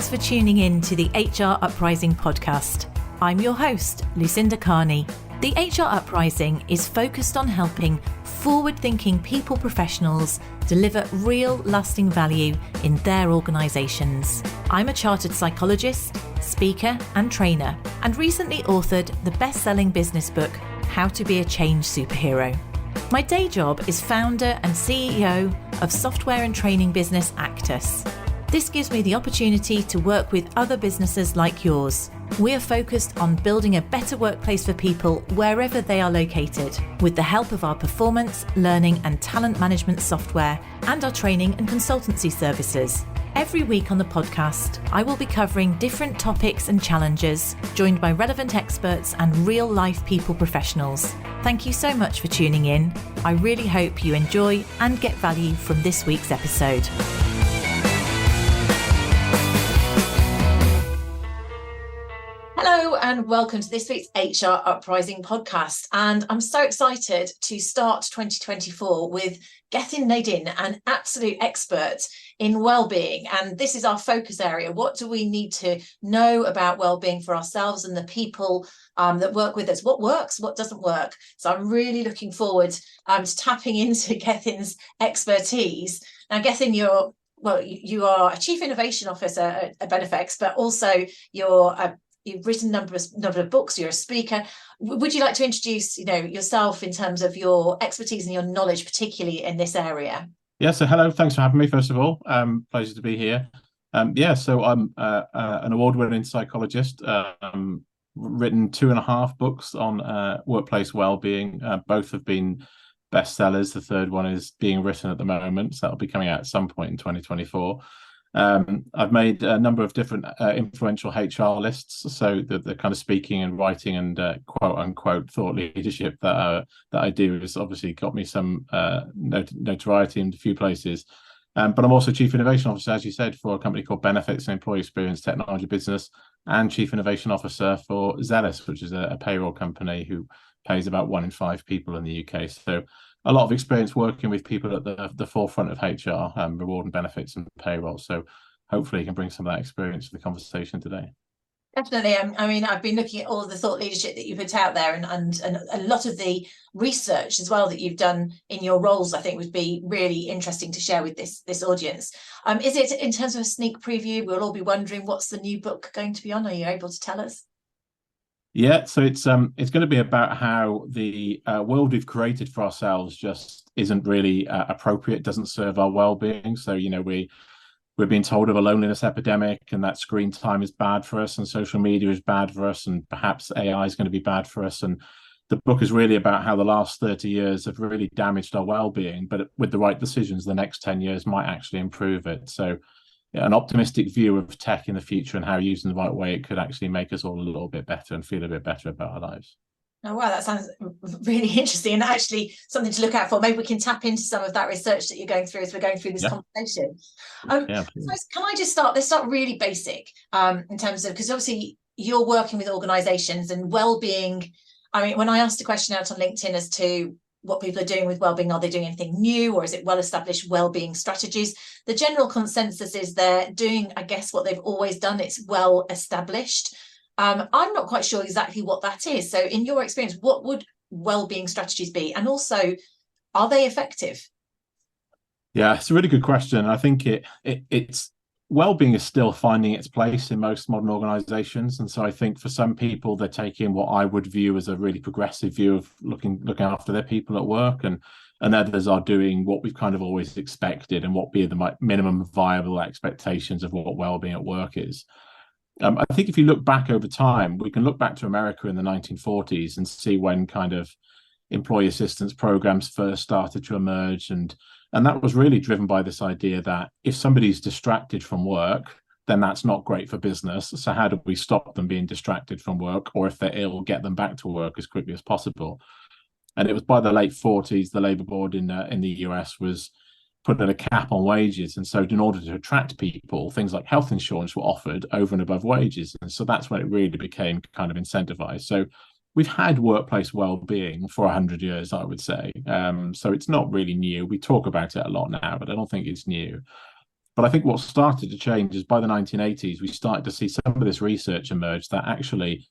Thanks for tuning in to the HR Uprising podcast. I'm your host, Lucinda. The HR Uprising is focused on helping forward-thinking people professionals deliver real lasting value in their organisations. I'm a chartered psychologist, speaker and trainer, and recently authored the best-selling business book, How to Be a Change Superhero. My day job is founder and CEO of software and training business Actus. This gives me the opportunity to work with other businesses like yours. We are focused on building a better workplace for people wherever they are located, with the help of our performance, learning and talent management software and our training and consultancy services. Every week on the podcast, I will be covering different topics and challenges, joined by relevant experts and real-life people professionals. Thank you so much for tuning in. I really hope you enjoy and get value from this week's episode. Hello and welcome to this week's HR Uprising podcast. And I'm so excited to start 2024 with Gethin Nadin, an absolute expert in wellbeing. And this is our focus area. What do we need to know about wellbeing for ourselves and the people that work with us? What works, what doesn't work? So I'm really looking forward to tapping into Gethin's expertise. Now, Gethin, you are a Chief Innovation Officer at Benefix, but also you've written a number of books, you're a speaker. Would you like to introduce, yourself in terms of your expertise and your knowledge, particularly in this area? Yeah, so hello, thanks for having me, first of all. Pleasure to be here. So I'm an award-winning psychologist, written 2.5 books on workplace wellbeing. Both have been bestsellers. The third one is being written at the moment, so that'll be coming out at some point in 2024. I've made a number of different influential HR lists, so the kind of speaking and writing and quote unquote thought leadership that I do has obviously got me some notoriety in a few places. But I'm also Chief Innovation Officer, as you said, for a company called Benefits, an employee experience technology business, and Chief Innovation Officer for Zealous, which is a payroll company who pays about 1 in 5 people in the UK. So a lot of experience working with people at the forefront of HR, reward and benefits and payroll. So hopefully you can bring some of that experience to the conversation today. Definitely. I mean, I've been looking at all of the thought leadership that you put out there and a lot of the research as well that you've done in your roles, I think would be really interesting to share with this audience. Is it, in terms of a sneak preview, we'll all be wondering what's the new book going to be on? Are you able to tell us? Yeah, so it's going to be about how the world we've created for ourselves just isn't really appropriate, doesn't serve our well-being. So, we're being told of a loneliness epidemic and that screen time is bad for us and social media is bad for us and perhaps AI is going to be bad for us. And the book is really about how the last 30 years have really damaged our well-being, but with the right decisions, the next 10 years might actually improve it. So an optimistic view of tech in the future and how using the right way it could actually make us all a little bit better and feel a bit better about our lives. Oh, wow, that sounds really interesting and actually something to look out for. Maybe we can tap into some of that research that you're going through as we're going through this conversation. Can I just let's start really basic in terms of, because obviously you're working with organisations and well-being. I mean, when I asked a question out on LinkedIn as to what people are doing with wellbeing, are they doing anything new or is it well-established wellbeing strategies? The general consensus is they're doing, I guess, what they've always done. It's well-established. I'm not quite sure exactly what that is. So in your experience, what would wellbeing strategies be? And also, are they effective? Yeah, it's a really good question. I think it's wellbeing is still finding its place in most modern organizations. And so I think for some people, they're taking what I would view as a really progressive view of looking after their people at work. And others are doing what we've kind of always expected and what be the minimum viable expectations of what wellbeing at work is. I think if you look back over time, we can look back to America in the 1940s and see when kind of employee assistance programs first started to emerge. And that was really driven by this idea that if somebody's distracted from work, then that's not great for business. So how do we stop them being distracted from work? Or if they're ill, get them back to work as quickly as possible. And it was by the late 40s, the Labour Board in the US was putting a cap on wages. And so in order to attract people, things like health insurance were offered over and above wages. And so that's when it really became kind of incentivized. So we've had workplace well-being for 100 years, I would say. So it's not really new. We talk about it a lot now, but I don't think it's new. But I think what started to change is by the 1980s, we started to see some of this research emerge that actually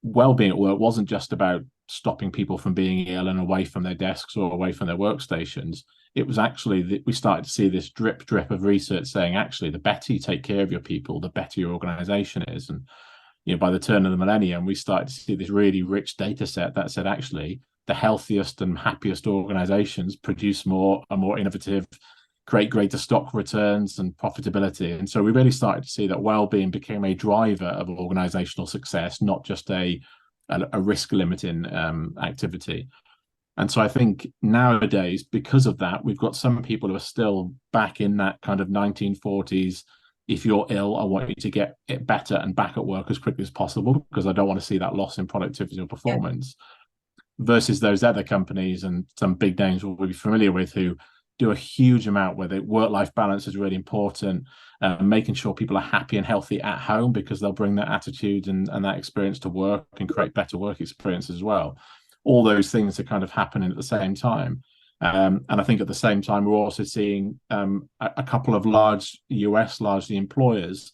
well-being at work wasn't just about stopping people from being ill and away from their desks or away from their workstations. It was actually that we started to see this drip of research saying, actually, the better you take care of your people, the better your organization is. And by the turn of the millennium, we started to see this really rich data set that said, actually, the healthiest and happiest organizations produce more, are more innovative, create greater stock returns and profitability. And so we really started to see that well-being became a driver of organizational success, not just a risk limiting activity. And so I think nowadays, because of that, we've got some people who are still back in that kind of 1940s. If you're ill, I want you to get it better and back at work as quickly as possible, because I don't want to see that loss in productivity or performance. Versus those other companies and some big names we'll be familiar with who do a huge amount where the work-life balance is really important, making sure people are happy and healthy at home, because they'll bring that attitude and that experience to work and create better work experiences as well. All those things are kind of happening at the same time. And I think at the same time, we're also seeing a couple of large US, largely employers,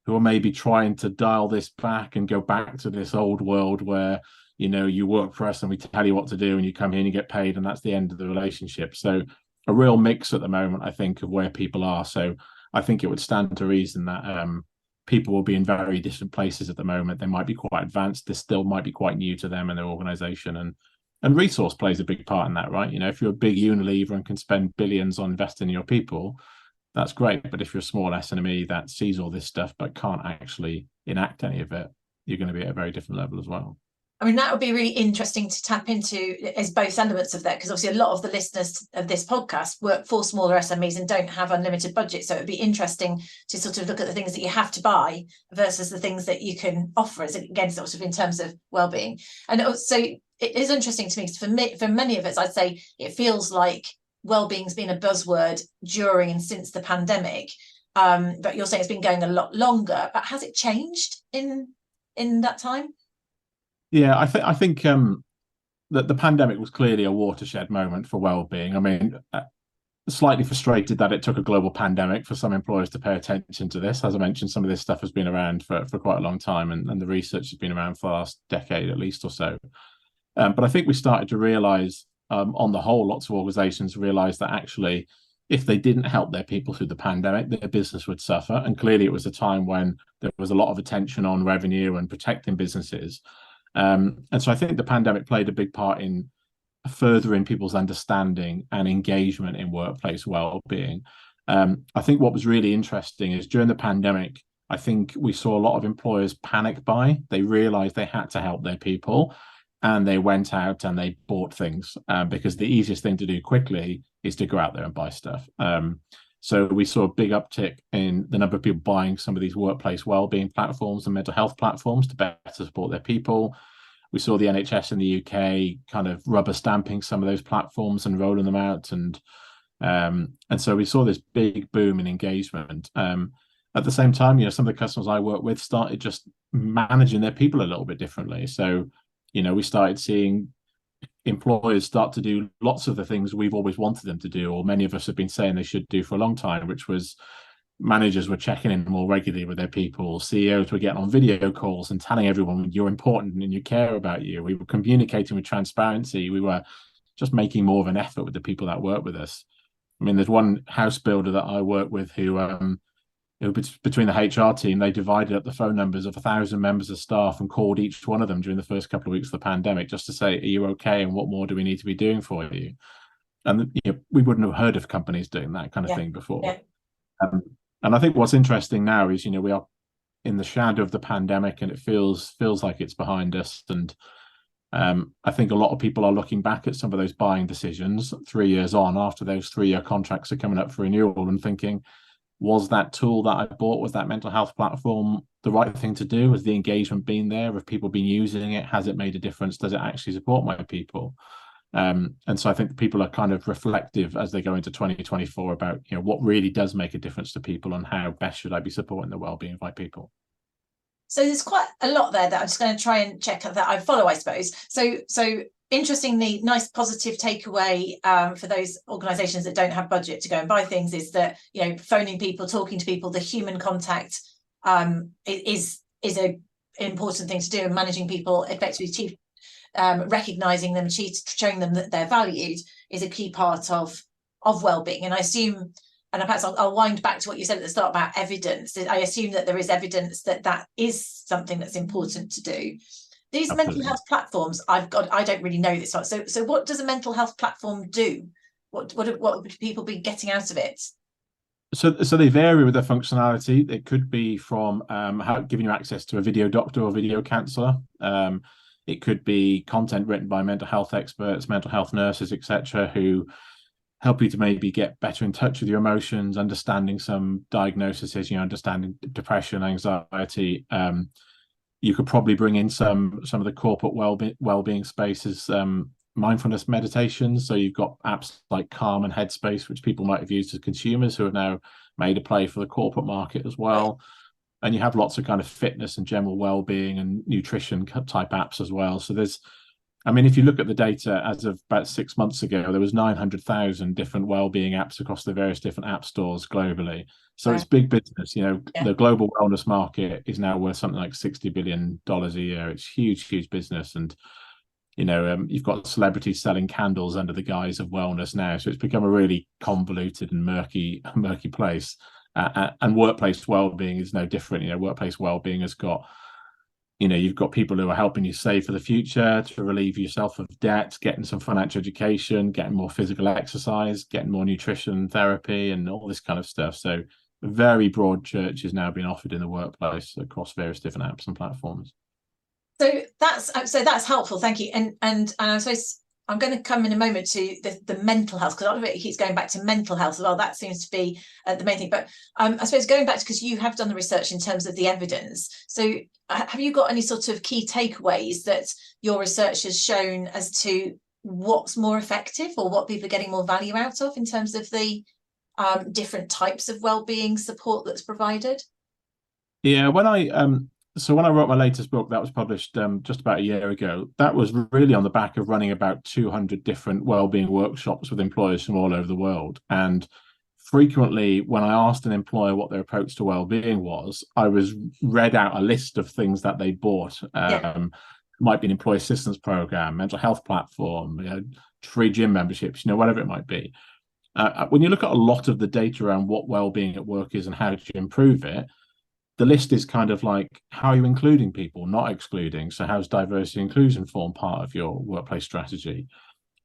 who are maybe trying to dial this back and go back to this old world where, you work for us and we tell you what to do and you come here and you get paid and that's the end of the relationship. So a real mix at the moment, I think, of where people are. So I think it would stand to reason that people will be in very different places at the moment. They might be quite advanced. This still might be quite new to them and their organization. And resource plays a big part in that, right? If you're a big Unilever and can spend billions on investing in your people, that's great. But if you're a small SME that sees all this stuff but can't actually enact any of it, you're going to be at a very different level as well. I mean, that would be really interesting to tap into as both elements of that, because obviously a lot of the listeners of this podcast work for smaller SMEs and don't have unlimited budget. So it would be interesting to sort of look at the things that you have to buy versus the things that you can offer, as again, sort of in terms of well-being. And also, it is interesting to me, for many of us, I'd say it feels like well-being's been a buzzword during and since the pandemic. But you're saying it's been going a lot longer. But has it changed in that time? Yeah, I think that the pandemic was clearly a watershed moment for well-being. I mean, slightly frustrated that it took a global pandemic for some employers to pay attention to this. As I mentioned, some of this stuff has been around for quite a long time, and the research has been around for the last decade at least or so. But I think we started to realise, on the whole, lots of organisations realised that actually, if they didn't help their people through the pandemic, their business would suffer. And clearly it was a time when there was a lot of attention on revenue and protecting businesses. And so I think the pandemic played a big part in furthering people's understanding and engagement in workplace well-being. I think what was really interesting is during the pandemic, I think we saw a lot of employers panic buy. They realized they had to help their people and they went out and they bought things because the easiest thing to do quickly is to go out there and buy stuff. So we saw a big uptick in the number of people buying some of these workplace wellbeing platforms and mental health platforms to better support their people. We saw the NHS in the UK kind of rubber stamping some of those platforms and rolling them out. And so we saw this big boom in engagement. At the same time, some of the customers I work with started just managing their people a little bit differently. So, we started seeing employers start to do lots of the things we've always wanted them to do, or many of us have been saying they should do for a long time, which was managers were checking in more regularly with their people. CEOs were getting on video calls and telling everyone you're important and you care about you. We were communicating with transparency. We were just making more of an effort with the people that work with us. I mean, there's one house builder that I work with who between the HR team, they divided up the phone numbers of 1,000 members of staff and called each one of them during the first couple of weeks of the pandemic just to say, are you okay? And what more do we need to be doing for you? And we wouldn't have heard of companies doing that kind of thing before. Yeah. And I think what's interesting now is, we are in the shadow of the pandemic and it feels like it's behind us. And I think a lot of people are looking back at some of those buying decisions 3 years on after those 3-year contracts are coming up for renewal and thinking, was that tool that I bought, was that mental health platform the right thing to do? Has the engagement been there? Have people been using it? Has it made a difference? Does it actually support my people? And so I think people are kind of reflective as they go into 2024 about, what really does make a difference to people and how best should I be supporting the well-being of my people. So there's quite a lot there that I'm just going to try and check that I follow, I suppose. So interestingly, nice positive takeaway for those organisations that don't have budget to go and buy things is that, you know, phoning people, talking to people, the human contact is a important thing to do, and managing people effectively, recognising them, showing them that they're valued is a key part of wellbeing. And I assume, and perhaps I'll wind back to what you said at the start about evidence. I assume that there is evidence that is something that's important to do. These Absolutely. mental health platforms, I don't really know this. So what does a mental health platform do? What would people be getting out of it? So they vary with their functionality. It could be from giving you access to a video doctor or video counsellor. It could be content written by mental health experts, mental health nurses, etc., who help you to maybe get better in touch with your emotions, understanding some diagnoses, understanding depression, anxiety. You could probably bring in some of the corporate well-being spaces, mindfulness meditations. So you've got apps like Calm and Headspace, which people might have used as consumers, who have now made a play for the corporate market as well. And you have lots of kind of fitness and general well-being and nutrition type apps as well. So if you look at the data as of about 6 months ago, there was 900,000 different well-being apps across the various different app stores globally. So It's big business. The global wellness market is now worth something like $60 billion a year. It's huge business. And, you've got celebrities selling candles under the guise of wellness now. So it's become a really convoluted and murky place. And workplace well-being is no different. Workplace well-being has got, you've got people who are helping you save for the future, to relieve yourself of debt, getting some financial education, getting more physical exercise, getting more nutrition therapy, and all this kind of stuff. So very broad church is now being offered in the workplace across various different apps and platforms. So that's helpful, thank you. And I suppose I'm going to come in a moment to the mental health, because a lot of it keeps going back to mental health as well. That seems to be the main thing. But I suppose going back to, because you have done the research in terms of the evidence. So have you got any sort of key takeaways that your research has shown as to what's more effective, or what people are getting more value out of in terms of the different types of wellbeing support that's provided? Yeah, when I wrote my latest book, that was published just about a year ago, that was really on the back of running about 200 different wellbeing workshops with employers from all over the world. And frequently, when I asked an employer what their approach to wellbeing was, I was read out a list of things that they bought. Might be an employee assistance program, mental health platform, free gym memberships, whatever it might be. When you look at a lot of the data around what wellbeing at work is and how to improve it, the list is kind of like, how are you including people, not excluding? So how's diversity and inclusion form part of your workplace strategy?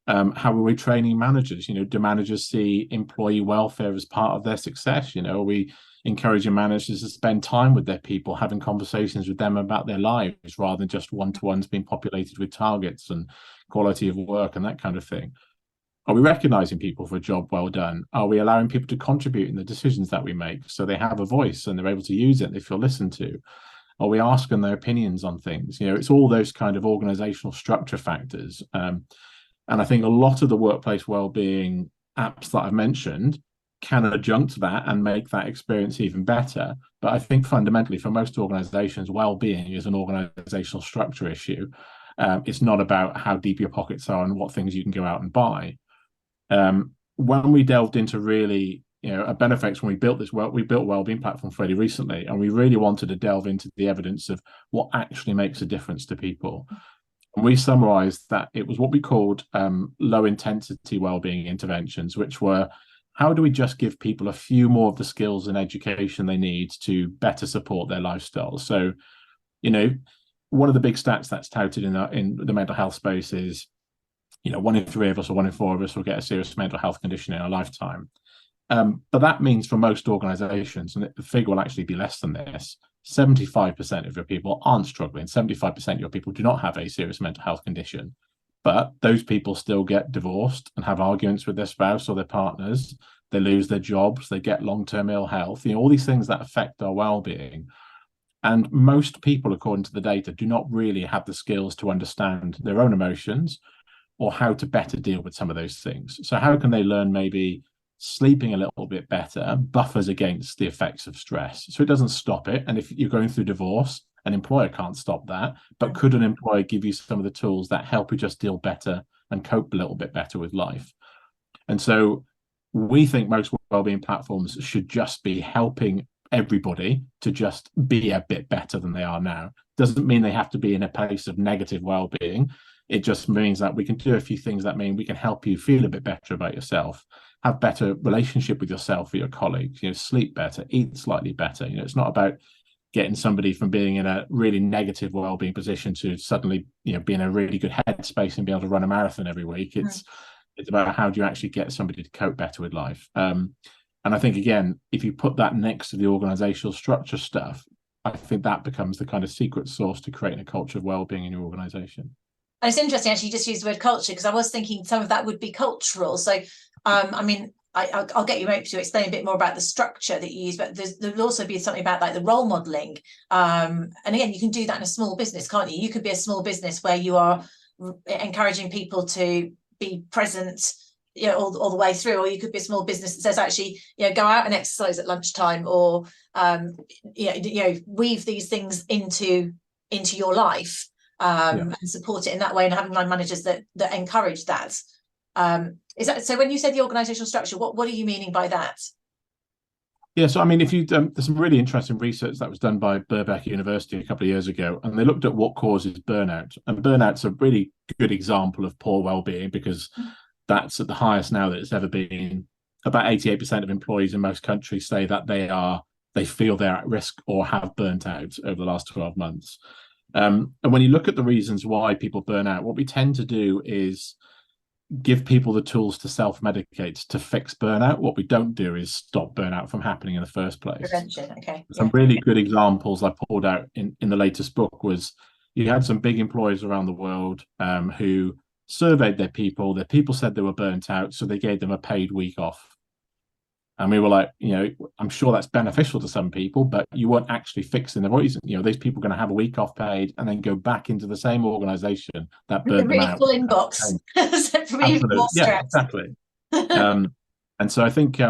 How are we training managers? Do managers see employee welfare as part of their success? Are we encouraging managers to spend time with their people, having conversations with them about their lives, rather than just one-to-ones being populated with targets and quality of work and that kind of thing? Are we recognizing people for a job well done? Are we allowing people to contribute in the decisions that we make, so they have a voice and they're able to use it and they feel listened to? Are we asking their opinions on things? It's all those kind of organizational structure factors. And I think a lot of the workplace wellbeing apps that I've mentioned can adjunct that and make that experience even better. But I think fundamentally, for most organizations, wellbeing is an organizational structure issue. It's not about how deep your pockets are and what things you can go out and buy. When we delved into really, at Benefex, when we built wellbeing platform fairly recently, and we really wanted to delve into the evidence of what actually makes a difference to people. And we summarized that it was what we called low intensity wellbeing interventions, which were, how do we just give people a few more of the skills and education they need to better support their lifestyle? So, one of the big stats that's touted in the mental health space is, 1 in 3 of us or 1 in 4 of us will get a serious mental health condition in our lifetime. But that means for most organizations, and the figure will actually be less than this, 75% of your people aren't struggling. 75% of your people do not have a serious mental health condition. But those people still get divorced and have arguments with their spouse or their partners. They lose their jobs. They get long-term ill health. All these things that affect our well-being. And most people, according to the data, do not really have the skills to understand their own emotions or how to better deal with some of those things. So how can they learn maybe sleeping a little bit better buffers against the effects of stress, so it doesn't stop it? And if you're going through divorce An employer can't stop that, but could an employer give you some of the tools that help you just deal better and cope a little bit better with life? And so we think most wellbeing platforms should just be helping everybody to just be a bit better than they are now. Doesn't mean they have to be in a place of negative well-being. It just means that we can do a few things that mean we can help you feel a bit better about yourself, have better relationship with yourself or your colleagues, sleep better, eat slightly better. It's not about getting somebody from being in a really negative well-being position to suddenly, be in a really good headspace and be able to run a marathon every week. It's about how do you actually get somebody to cope better with life. And I think, again, if you put that next to the organizational structure stuff, I think that becomes the kind of secret sauce to creating a culture of well-being in your organization. And it's interesting, actually, you just use the word culture, because I was thinking some of that would be cultural. So, I'll get you to explain a bit more about the structure that you use, but there'll also be something about like the role modeling. And again, you can do that in a small business, can't you? You could be a small business where you are encouraging people to be present, all the way through, or you could be a small business that says, actually, go out and exercise at lunchtime, or weave these things into your life, and support it in that way, and having line managers that encourage that. Is that so? When you said the organizational structure, what are you meaning by that? Yeah, so if you there's some really interesting research that was done by Birkbeck University a couple of years ago, and they looked at what causes burnout. And burnout's a really good example of poor well-being, because that's at the highest now that it's ever been. About 88% of employees in most countries say that they feel they're at risk or have burnt out over the last 12 months. And when you look at the reasons why people burn out, what we tend to do is give people the tools to self-medicate to fix burnout. What we don't do is stop burnout from happening in the first place. Prevention, okay. Some really good examples I pulled out in the latest book was you had some big employers around the world who surveyed their people. Their people said they were burnt out, so they gave them a paid week off. And we were like, I'm sure that's beneficial to some people, but you weren't actually fixing the reason. These people are going to have a week off paid and then go back into the same organization that burned them out. Full inbox. Yeah, exactly. And so I think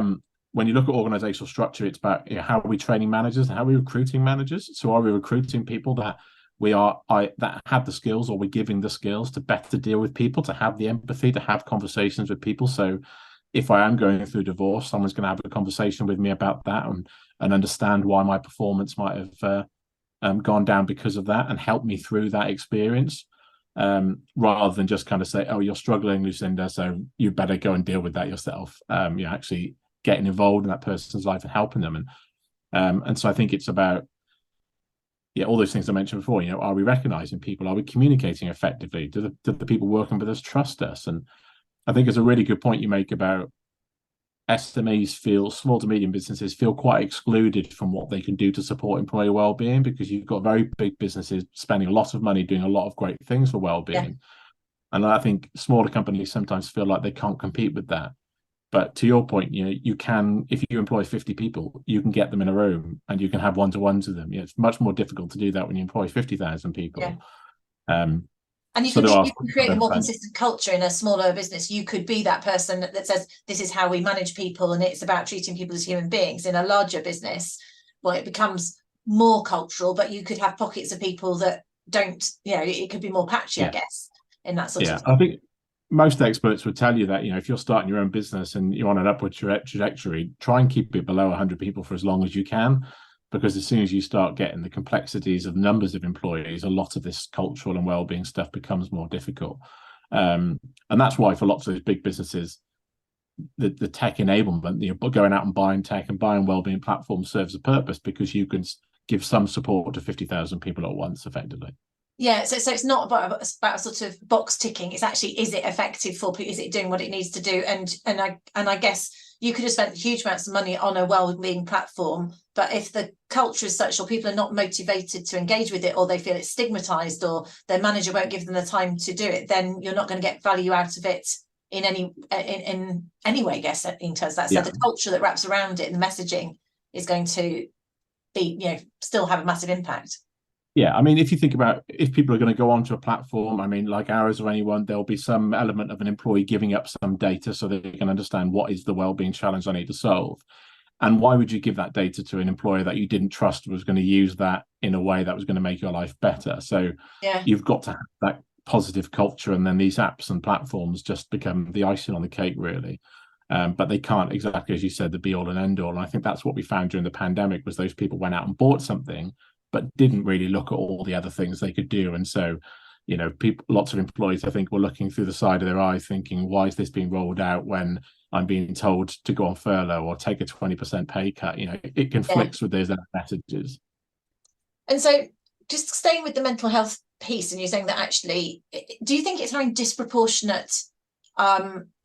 when you look at organizational structure, it's about how are we training managers and how are we recruiting managers? So are we recruiting people that that have the skills, or we're giving the skills to better deal with people, to have the empathy, to have conversations with people? So if I am going through divorce, someone's going to have a conversation with me about that and understand why my performance might have gone down because of that, and help me through that experience, rather than just kind of say, oh, you're struggling, Lucinda, so you better go and deal with that yourself. You're actually getting involved in that person's life and helping them. And so I think it's about, all those things I mentioned before. Are we recognizing people? Are we communicating effectively? Do the people working with us trust us? And I think it's a really good point you make about SMEs small to medium businesses feel quite excluded from what they can do to support employee well-being, because you've got very big businesses spending a lot of money doing a lot of great things for well-being. Yeah. And I think smaller companies sometimes feel like they can't compete with that. But to your point, you can, if you employ 50 people, you can get them in a room and you can have one-to-ones with them. It's much more difficult to do that when you employ 50,000 people. Yeah. And you can create a more consistent culture in a smaller business. You could be that person that says, this is how we manage people, and it's about treating people as human beings. In a larger business, well, it becomes more cultural, but you could have pockets of people that don't, it could be more patchy, I guess, in that sort of thing. I think most experts would tell you that, if you're starting your own business and you're on an upward trajectory, try and keep it below 100 people for as long as you can. Because as soon as you start getting the complexities of numbers of employees, a lot of this cultural and well-being stuff becomes more difficult. And that's why for lots of those big businesses, the tech enablement, going out and buying tech and buying well-being platforms serves a purpose, because you can give some support to 50,000 people at once effectively. Yeah, so it's not about sort of box ticking. It's actually, is it effective for people? Is it doing what it needs to do? And I guess you could have spent huge amounts of money on a well-being platform, but if the culture is such, or people are not motivated to engage with it, or they feel it's stigmatized, or their manager won't give them the time to do it, then you're not going to get value out of it in any way, I guess, in terms of that. So the culture that wraps around it and the messaging is going to be, still have a massive impact. Yeah, if you think about, if people are going to go onto a platform, like ours or anyone, there'll be some element of an employee giving up some data so they can understand what is the wellbeing challenge I need to solve. And why would you give that data to an employer that you didn't trust was going to use that in a way that was going to make your life better? So you've got to have that positive culture, and then these apps and platforms just become the icing on the cake, really. But they can't, exactly as you said, the be all and end all. And I think that's what we found during the pandemic, was those people went out and bought something, but didn't really look at all the other things they could do. And so, people, lots of employees, I think, were looking through the side of their eye thinking, why is this being rolled out when I'm being told to go on furlough or take a 20% pay cut? It conflicts with those messages. And so just staying with the mental health piece, and you're saying that actually, do you think it's having disproportionate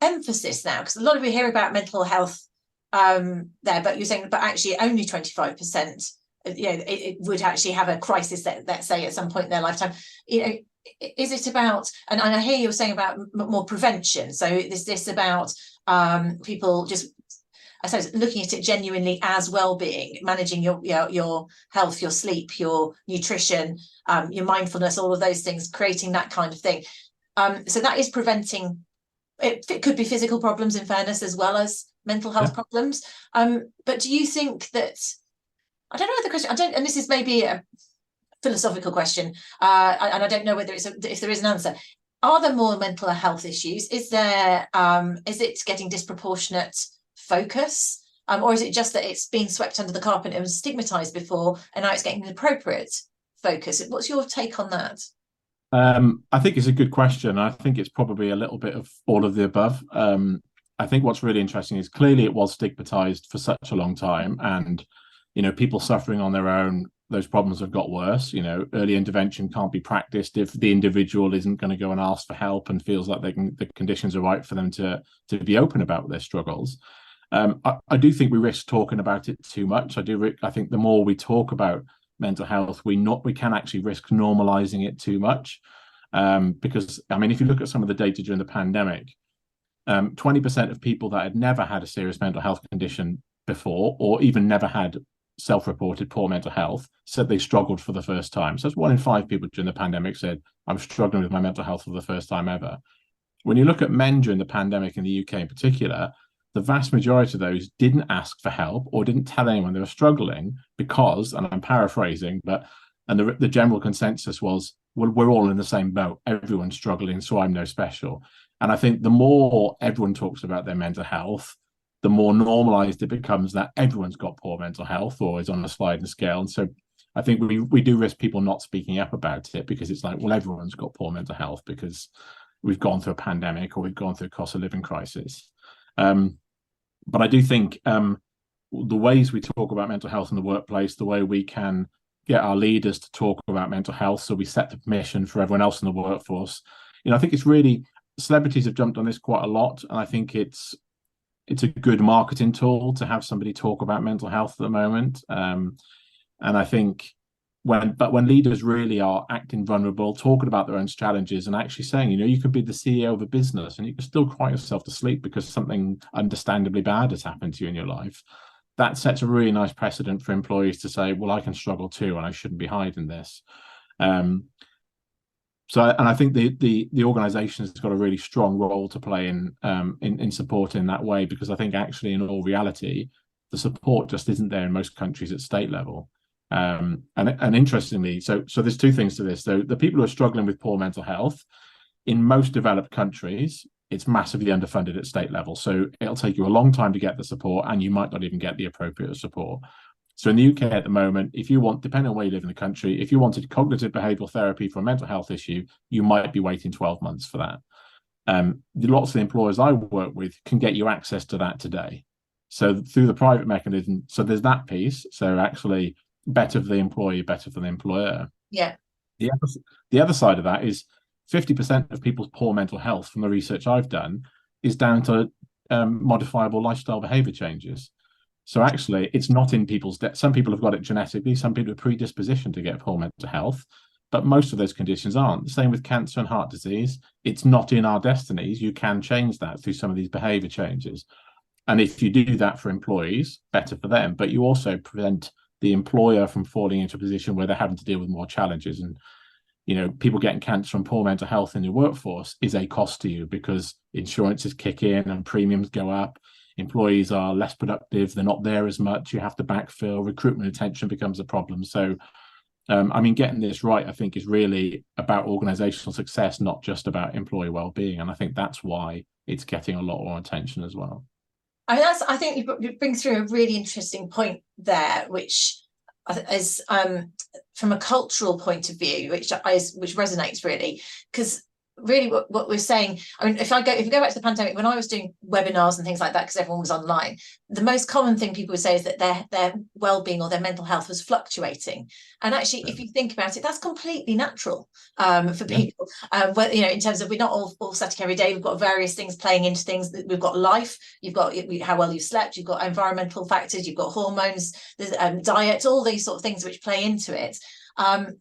emphasis now? Because a lot of we hear about mental health there, but you're saying, but actually only 25%, it would actually have a crisis, let's say, at some point in their lifetime. Is it about, and I hear you're saying about more prevention, so is this about people just, I suppose, looking at it genuinely as well-being, managing your health, your sleep, your nutrition, your mindfulness, all of those things, creating that kind of thing. So that is preventing, it could be physical problems, in fairness, as well as mental health problems. But do you think that, I don't know the question, and this is maybe a philosophical question, and I don't know whether if there is an answer. Are there more mental health issues? Is it getting disproportionate focus, or is it just that it's been swept under the carpet and was stigmatized before, and now it's getting an appropriate focus? What's your take on that? I think it's a good question. I think it's probably a little bit of all of the above. I think what's really interesting is clearly it was stigmatized for such a long time, and people suffering on their own, those problems have got worse. Early intervention can't be practiced if the individual isn't going to go and ask for help and feels like the conditions are right for them to be open about their struggles. I do think we risk talking about it too much. I think the more we talk about mental health, we can actually risk normalizing it too much. Because, if you look at some of the data during the pandemic, 20% of people that had never had a serious mental health condition before, or even never had self-reported poor mental health, said they struggled for the first time. So that's 1 in 5 people during the pandemic said, I'm struggling with my mental health for the first time ever. When you look at men during the pandemic in the UK in particular, the vast majority of those didn't ask for help or didn't tell anyone they were struggling because, and I'm paraphrasing, and the general consensus was, well, we're all in the same boat. Everyone's struggling, so I'm no special. And I think the more everyone talks about their mental health, the more normalized it becomes that everyone's got poor mental health or is on a sliding scale. And so I think we do risk people not speaking up about it, because it's like, well, everyone's got poor mental health because we've gone through a pandemic or we've gone through a cost of living crisis. But I do think the ways we talk about mental health in the workplace, the way we can get our leaders to talk about mental health, so we set the permission for everyone else in the workforce. I think it's really, celebrities have jumped on this quite a lot, and I think it's a good marketing tool to have somebody talk about mental health at the moment. And I think when leaders really are acting vulnerable, talking about their own challenges, and actually saying, you could be the CEO of a business and you can still cry yourself to sleep because something understandably bad has happened to you in your life, that sets a really nice precedent for employees to say, well, I can struggle too, and I shouldn't be hiding this. So I think the organisation has got a really strong role to play in supporting that way, because I think actually in all reality, the support just isn't there in most countries at state level. And interestingly, so there's two things to this. So the people who are struggling with poor mental health, in most developed countries, it's massively underfunded at state level. So it'll take you a long time to get the support, and you might not even get the appropriate support. So in the UK at the moment, if you want, depending on where you live in the country, if you wanted cognitive behavioural therapy for a mental health issue, you might be waiting 12 months for that. Lots of the employers I work with can get you access to that today. So through the private mechanism, so there's that piece. So actually better for the employee, better for the employer. Yeah. The other side of that is 50% of people's poor mental health, from the research I've done, is down to modifiable lifestyle behaviour changes. So actually, it's not in people's some people have got it genetically, some people are predispositioned to get poor mental health, but most of those conditions aren't. The same with cancer and heart disease. It's not in our destinies. You can change that through some of these behaviour changes. And if you do that for employees, better for them, but you also prevent the employer from falling into a position where they're having to deal with more challenges. And people getting cancer and poor mental health in your workforce is a cost to you, because insurances kick in and premiums go up. employees are less productive, they're not there as much, you have to backfill, recruitment retention becomes a problem. So getting this right, I think, is really about organizational success, not just about employee well-being. And I think that's why it's getting a lot more attention as well. I think you bring through a really interesting point there, which is from a cultural point of view, which resonates really, because really what we're saying, I mean, if you go back to the pandemic, when I was doing webinars and things like that, because everyone was online, the most common thing people would say is that their well-being or their mental health was fluctuating. And actually, if you think about it, that's completely natural for people. In terms of, we're not all static every day. We've got various things playing into things. We've got life, you've got how well you've slept, you've got environmental factors, you've got hormones, diet, all these sort of things which play into it. But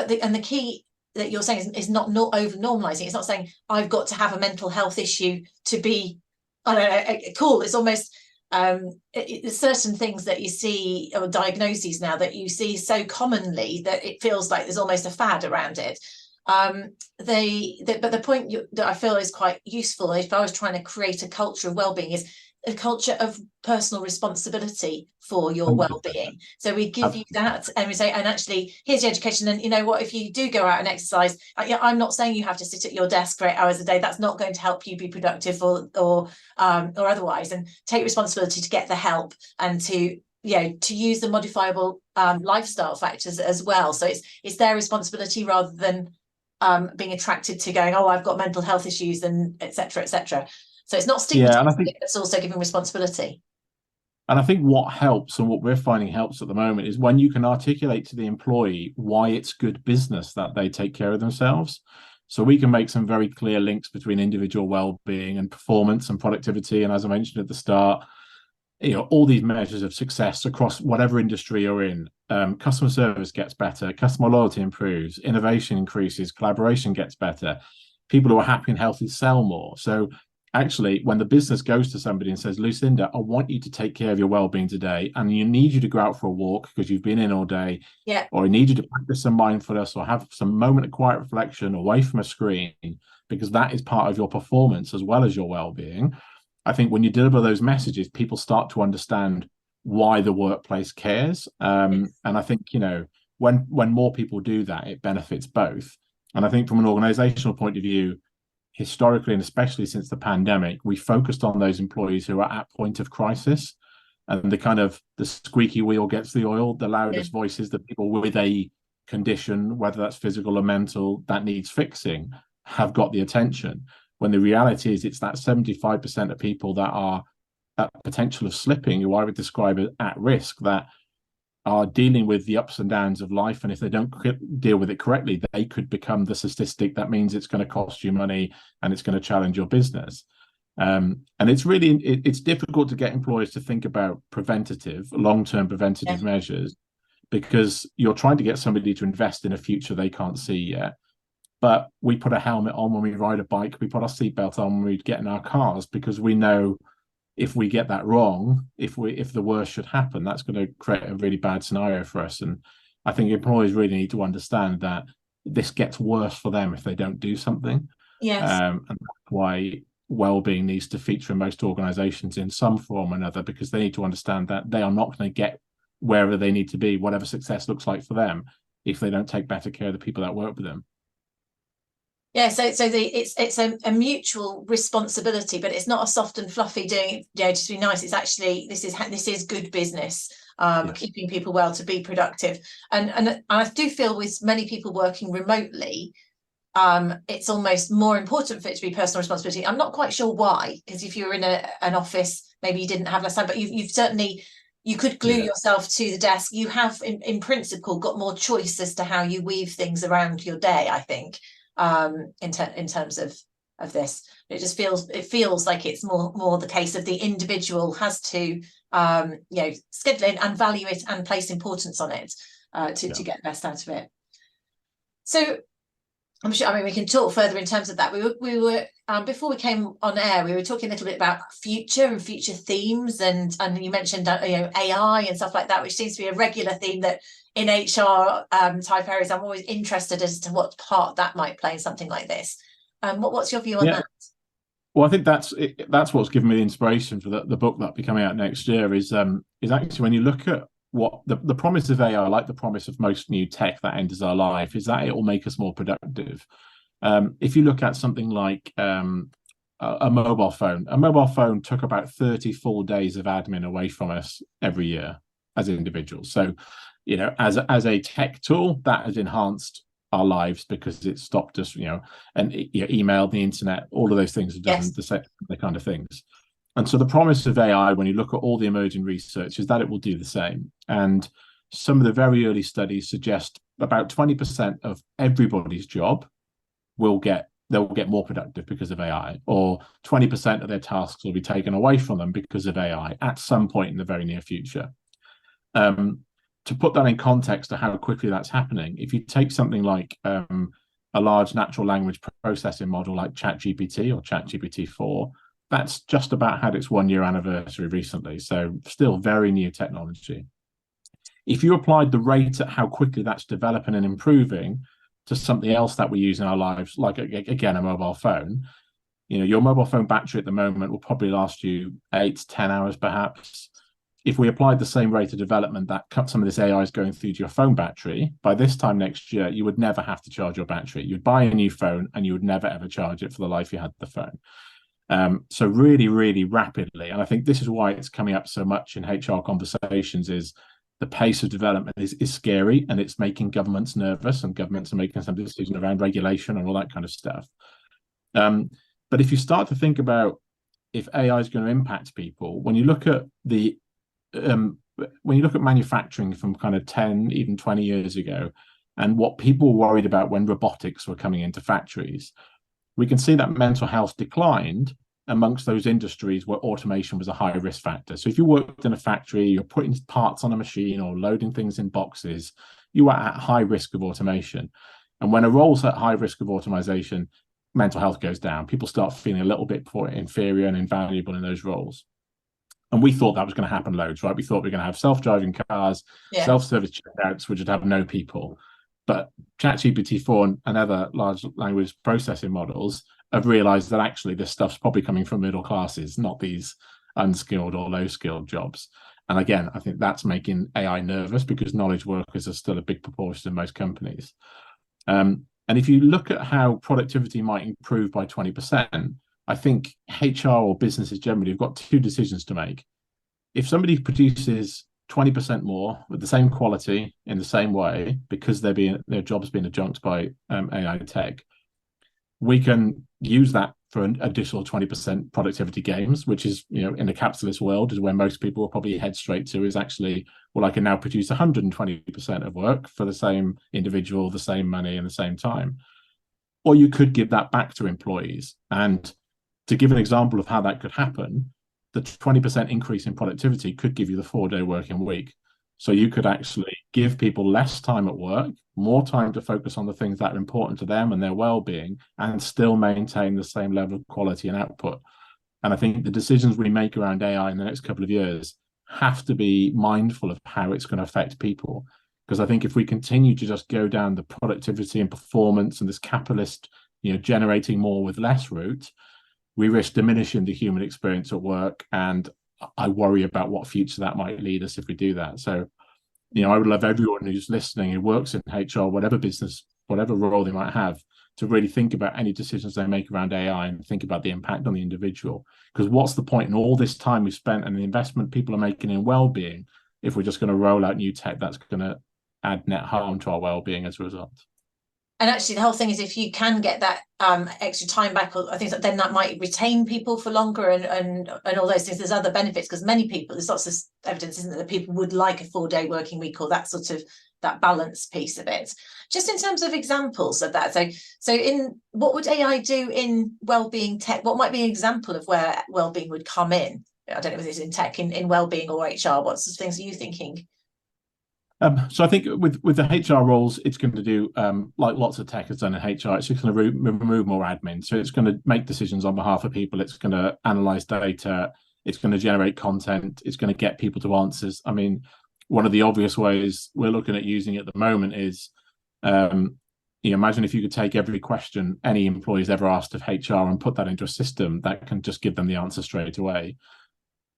the key that you're saying is not over normalizing. It's not saying I've got to have a mental health issue to be, I don't know, cool. It's almost certain things that you see, or diagnoses now that you see so commonly that it feels like there's almost a fad around it. But the point that I feel is quite useful, if I was trying to create a culture of well-being, is a culture of personal responsibility for your well-being. So we give you that, and we say, and actually, here's the education. And you know what, if you do go out and exercise, I'm not saying you have to sit at your desk for 8 hours a day. That's not going to help you be productive or otherwise. And take responsibility to get the help, and to use the modifiable lifestyle factors as well. So it's their responsibility rather than being attracted to going, oh, I've got mental health issues, and etc. etc. So it's not stigmatizing, it's also giving responsibility. And I think what helps, and what we're finding helps at the moment, is when you can articulate to the employee why it's good business that they take care of themselves. So we can make some very clear links between individual well-being and performance and productivity. And as I mentioned at the start, all these measures of success across whatever industry you're in. Customer service gets better, customer loyalty improves, innovation increases, collaboration gets better. People who are happy and healthy sell more. So actually, when the business goes to somebody and says, Lucinda, I want you to take care of your well-being today, and you need you to go out for a walk because you've been in all day, or I need you to practice some mindfulness or have some moment of quiet reflection away from a screen, because that is part of your performance as well as your well-being. I think when you deliver those messages, people start to understand why the workplace cares. And I think, when more people do that, it benefits both. And I think from an organizational point of view, historically, and especially since the pandemic, we focused on those employees who are at point of crisis, and the squeaky wheel gets the oil, the loudest voices, the people with a condition, whether that's physical or mental, that needs fixing, have got the attention. When the reality is, it's that 75% of people that are at potential of slipping, who I would describe as at risk, that are dealing with the ups and downs of life, and if they don't deal with it correctly, they could become the statistic that means it's going to cost you money and it's going to challenge your business. And it's difficult to get employers to think about long-term preventative measures, because you're trying to get somebody to invest in a future they can't see yet. But we put a helmet on when we ride a bike, we put our seatbelt on when we get in our cars, because we know if we get that wrong, if the worst should happen, that's going to create a really bad scenario for us. And I think employers really need to understand that this gets worse for them if they don't do something. Yes. And that's why well-being needs to feature in most organizations in some form or another, because they need to understand that they are not going to get wherever they need to be, whatever success looks like for them, if they don't take better care of the people that work with them. Yeah, so it's a mutual responsibility, but it's not a soft and fluffy doing, just to be nice. It's actually, this is good business, keeping people well to be productive. And I do feel with many people working remotely, it's almost more important for it to be personal responsibility. I'm not quite sure why, because if you're in an office, maybe you didn't have less time, but you've certainly, you could glue yourself to the desk. You have, in principle, got more choice as to how you weave things around your day, I think. In terms of this, it just feels like it's more the case of the individual has to schedule in and value it and place importance on it to get the best out of it. So I'm sure, I mean, we can talk further in terms of that. We were before we came on air, we were talking a little bit about future and future themes, and you mentioned AI and stuff like that, which seems to be a regular theme that in HR type areas, I'm always interested as to what part that might play in something like this. What's your view on that? Well, I think that's what's given me the inspiration for the book that'll be coming out next year is actually when you look at what the promise of AI, like the promise of most new tech that enters our life, is that it will make us more productive. If you look at something like a mobile phone took about 30 full days of admin away from us every year as individuals. So, as a tech tool, that has enhanced our lives because it stopped us, and email, the internet, all of those things are just the kind of things. And so the promise of AI, when you look at all the emerging research, is that it will do the same. And some of the very early studies suggest about 20% of everybody's job they'll get more productive because of AI, or 20% of their tasks will be taken away from them because of AI at some point in the very near future. To put that in context of how quickly that's happening, if you take something like a large natural language processing model like ChatGPT or ChatGPT-4, that's just about had its 1 year anniversary recently. So still very new technology. If you applied the rate at how quickly that's developing and improving to something else that we use in our lives, like again, a mobile phone, your mobile phone battery at the moment will probably last you 8 to 10 hours perhaps. If we applied the same rate of development that some of this AI is going through to your phone battery, by this time next year, you would never have to charge your battery. You'd buy a new phone and you would never, ever charge it for the life you had the phone. So really, really rapidly. And I think this is why it's coming up so much in HR conversations is the pace of development is scary, and it's making governments nervous, and governments are making some decisions around regulation and all that kind of stuff. But if you start to think about if AI is going to impact people, when you look at manufacturing from kind of 10, even 20 years ago, and what people were worried about when robotics were coming into factories, we can see that mental health declined amongst those industries where automation was a high risk factor. So if you worked in a factory, you're putting parts on a machine or loading things in boxes, you are at high risk of automation. And when a role's at high risk of automation, mental health goes down. People start feeling a little bit inferior and invaluable in those roles. And we thought that was going to happen loads, right? We thought we were going to have self-driving cars, self-service checkouts, which would have no people. But ChatGPT-4 and other large language processing models have realized that actually this stuff's probably coming from middle classes, not these unskilled or low-skilled jobs. And again, I think that's making AI nervous because knowledge workers are still a big proportion in most companies. And if you look at how productivity might improve by 20%, I think HR or businesses generally have got two decisions to make. If somebody produces 20% more with the same quality in the same way because their job's been adjunct by AI tech, we can use that for an additional 20% productivity gains, which is, in a capitalist world is where most people will probably head straight to is actually, well, I can now produce 120% of work for the same individual, the same money and the same time. Or you could give that back to employees. And to give an example of how that could happen, the 20% increase in productivity could give you the 4-day working week. So you could actually give people less time at work, more time to focus on the things that are important to them and their well-being, and still maintain the same level of quality and output. And I think the decisions we make around AI in the next couple of years have to be mindful of how it's going to affect people. Because I think if we continue to just go down the productivity and performance and this capitalist, generating more with less route, we risk diminishing the human experience at work. And I worry about what future that might lead us if we do that. So, I would love everyone who's listening, who works in HR, whatever business, whatever role they might have, to really think about any decisions they make around AI and think about the impact on the individual. Because what's the point in all this time we spent and the investment people are making in well-being if we're just going to roll out new tech that's going to add net harm to our well-being as a result? And actually, the whole thing is if you can get that extra time back, I think then that might retain people for longer and all those things. There's other benefits because many people, there's lots of evidence, isn't there, that people would like a 4-day working week or that sort of that balance piece of it. Just in terms of examples of that. So in what would AI do in wellbeing tech? What might be an example of where wellbeing would come in? I don't know if it's in tech, in wellbeing or HR. What sorts of things are you thinking? So I think with the HR roles, it's going to do, like lots of tech has done in HR, it's just going to remove more admin. So it's going to make decisions on behalf of people. It's going to analyze data. It's going to generate content. It's going to get people to answers. I mean, one of the obvious ways we're looking at using it at the moment is you imagine if you could take every question any employee's ever asked of HR and put that into a system that can just give them the answer straight away.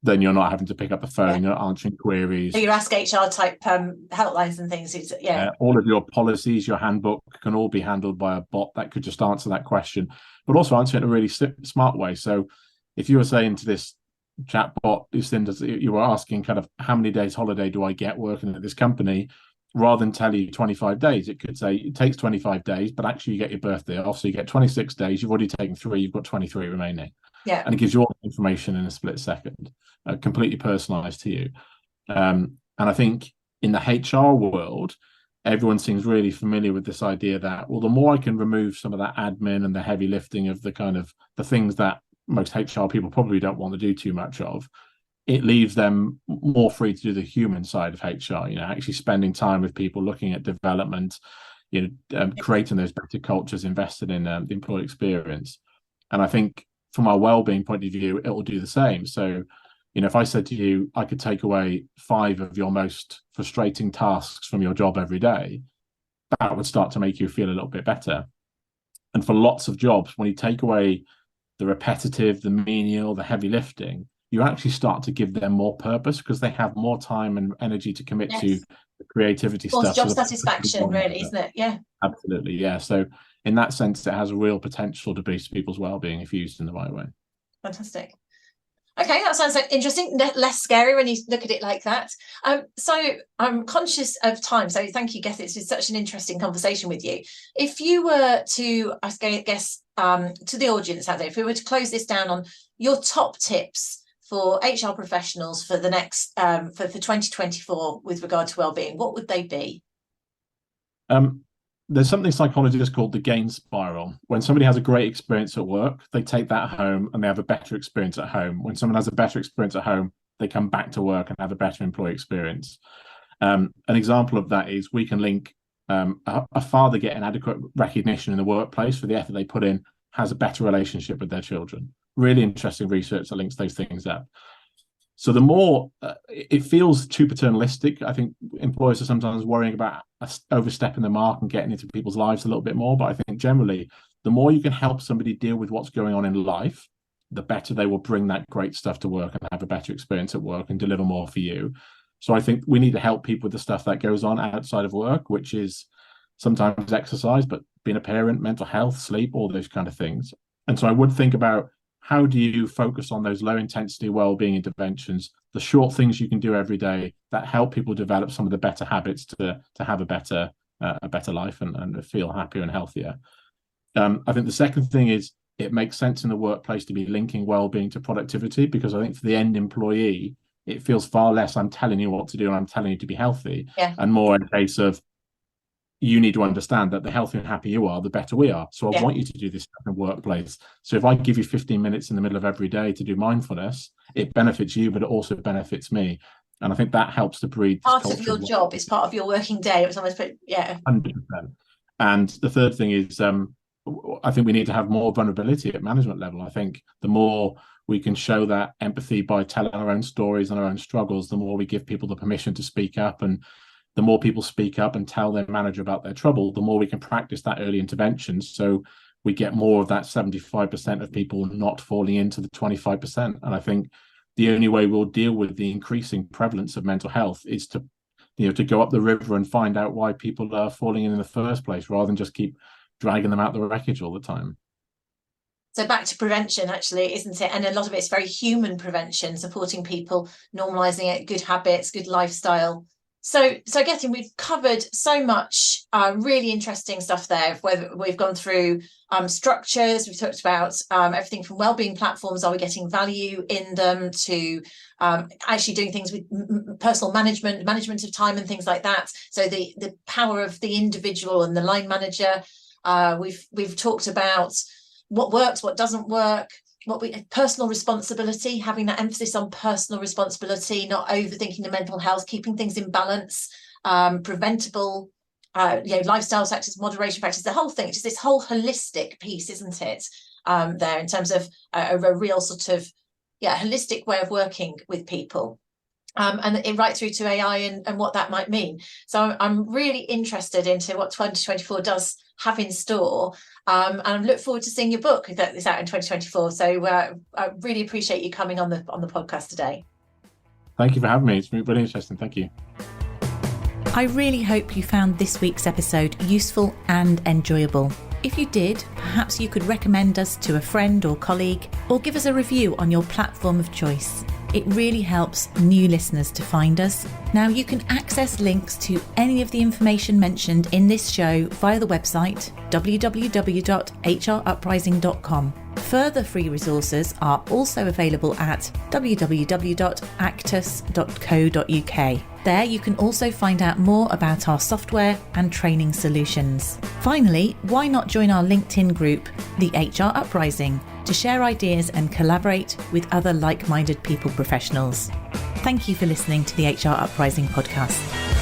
Then you're not having to pick up the phone, you're not answering queries. So your Ask HR type helplines and things. All of your policies, your handbook can all be handled by a bot that could just answer that question, but also answer it in a really smart way. So if you were saying to this chatbot, Lucinda, you were asking kind of how many days holiday do I get working at this company, rather than tell you 25 days, it could say it takes 25 days, but actually you get your birthday off. So you get 26 days, you've already taken 3, you've got 23 remaining. Yeah. And it gives you all the information in a split second, completely personalized to you. And I think in the HR world, everyone seems really familiar with this idea that, well, the more I can remove some of that admin and the heavy lifting of the kind of the things that most HR people probably don't want to do too much of, it leaves them more free to do the human side of HR, actually spending time with people, looking at development, creating those better cultures, invested in the employee experience. And I think from our wellbeing point of view, it will do the same. So, if I said to you, I could take away 5 of your most frustrating tasks from your job every day, that would start to make you feel a little bit better. And for lots of jobs, when you take away the repetitive, the menial, the heavy lifting, you actually start to give them more purpose because they have more time and energy to commit to the creativity stuff. Job satisfaction, really, isn't it? Yeah. Absolutely, yeah. So in that sense, it has a real potential to boost people's well-being if used in the right way. Fantastic. Okay, that sounds interesting, less scary when you look at it like that. So I'm conscious of time, so thank you, Gethin. It's been such an interesting conversation with you. If you were to, I guess, to the audience out there, if we were to close this down on your top tips for HR professionals for the next for 2024 with regard to wellbeing, what would they be? There's something psychologists called the gain spiral. When somebody has a great experience at work, they take that home and they have a better experience at home. When someone has a better experience at home, they come back to work and have a better employee experience. An example of that is we can link a father getting adequate recognition in the workplace for the effort they put in has a better relationship with their children. Really interesting research that links those things up. So the more it feels too paternalistic, I think employers are sometimes worrying about overstepping the mark and getting into people's lives a little bit more. But I think generally, the more you can help somebody deal with what's going on in life, the better they will bring that great stuff to work and have a better experience at work and deliver more for you. So I think we need to help people with the stuff that goes on outside of work, which is sometimes exercise, but being a parent, mental health, sleep, all those kind of things. And so I would think about, how do you focus on those low intensity wellbeing interventions, the short things you can do every day that help people develop some of the better habits to have a better life and feel happier and healthier. I think the second thing is it makes sense in the workplace to be linking wellbeing to productivity, because I think for the end employee, it feels far less I'm telling you what to do and I'm telling you to be healthy, and more in a case of, you need to understand that the healthier and happier you are, the better we are. So I want you to do this in the workplace. So if I give you 15 minutes in the middle of every day to do mindfulness, it benefits you, but it also benefits me. And I think that helps to breed part of your job. It's part of your working day. It's almost, 100%. And the third thing is, I think we need to have more vulnerability at management level. I think the more we can show that empathy by telling our own stories and our own struggles, the more we give people the permission to speak up. And the more people speak up and tell their manager about their trouble, the more we can practice that early intervention. So we get more of that 75% of people not falling into the 25%. And I think the only way we'll deal with the increasing prevalence of mental health is to go up the river and find out why people are falling in the first place, rather than just keep dragging them out the wreckage all the time. So back to prevention, actually, isn't it? And a lot of it's very human prevention, supporting people, normalising it, good habits, good lifestyle. So Gethin, we've covered so much really interesting stuff there. Whether we've gone through structures, we've talked about everything from wellbeing platforms, are we getting value in them, to actually doing things with personal management of time and things like that. So the power of the individual and the line manager. We've talked about what works, what doesn't work. Personal responsibility, having that emphasis on personal responsibility, not overthinking the mental health, keeping things in balance, preventable, lifestyle factors, moderation factors, the whole thing. It's just this whole holistic piece, isn't it? There, in terms of a real sort of holistic way of working with people. and it right through to AI and what that might mean. So I'm really interested into what 2024 does have in store, and I look forward to seeing your book that is out in 2024. So I really appreciate you coming on the podcast today. Thank you for having me. It's been really interesting. Thank you. I really hope you found this week's episode useful and enjoyable. If you did, perhaps you could recommend us to a friend or colleague, or give us a review on your platform of choice. It really helps new listeners to find us. Now you can access links to any of the information mentioned in this show via the website www.hruprising.com. Further free resources are also available at www.actus.co.uk. There you can also find out more about our software and training solutions. Finally, why not join our LinkedIn group, the HR Uprising, to share ideas and collaborate with other like-minded people professionals. Thank you for listening to the HR Uprising podcast.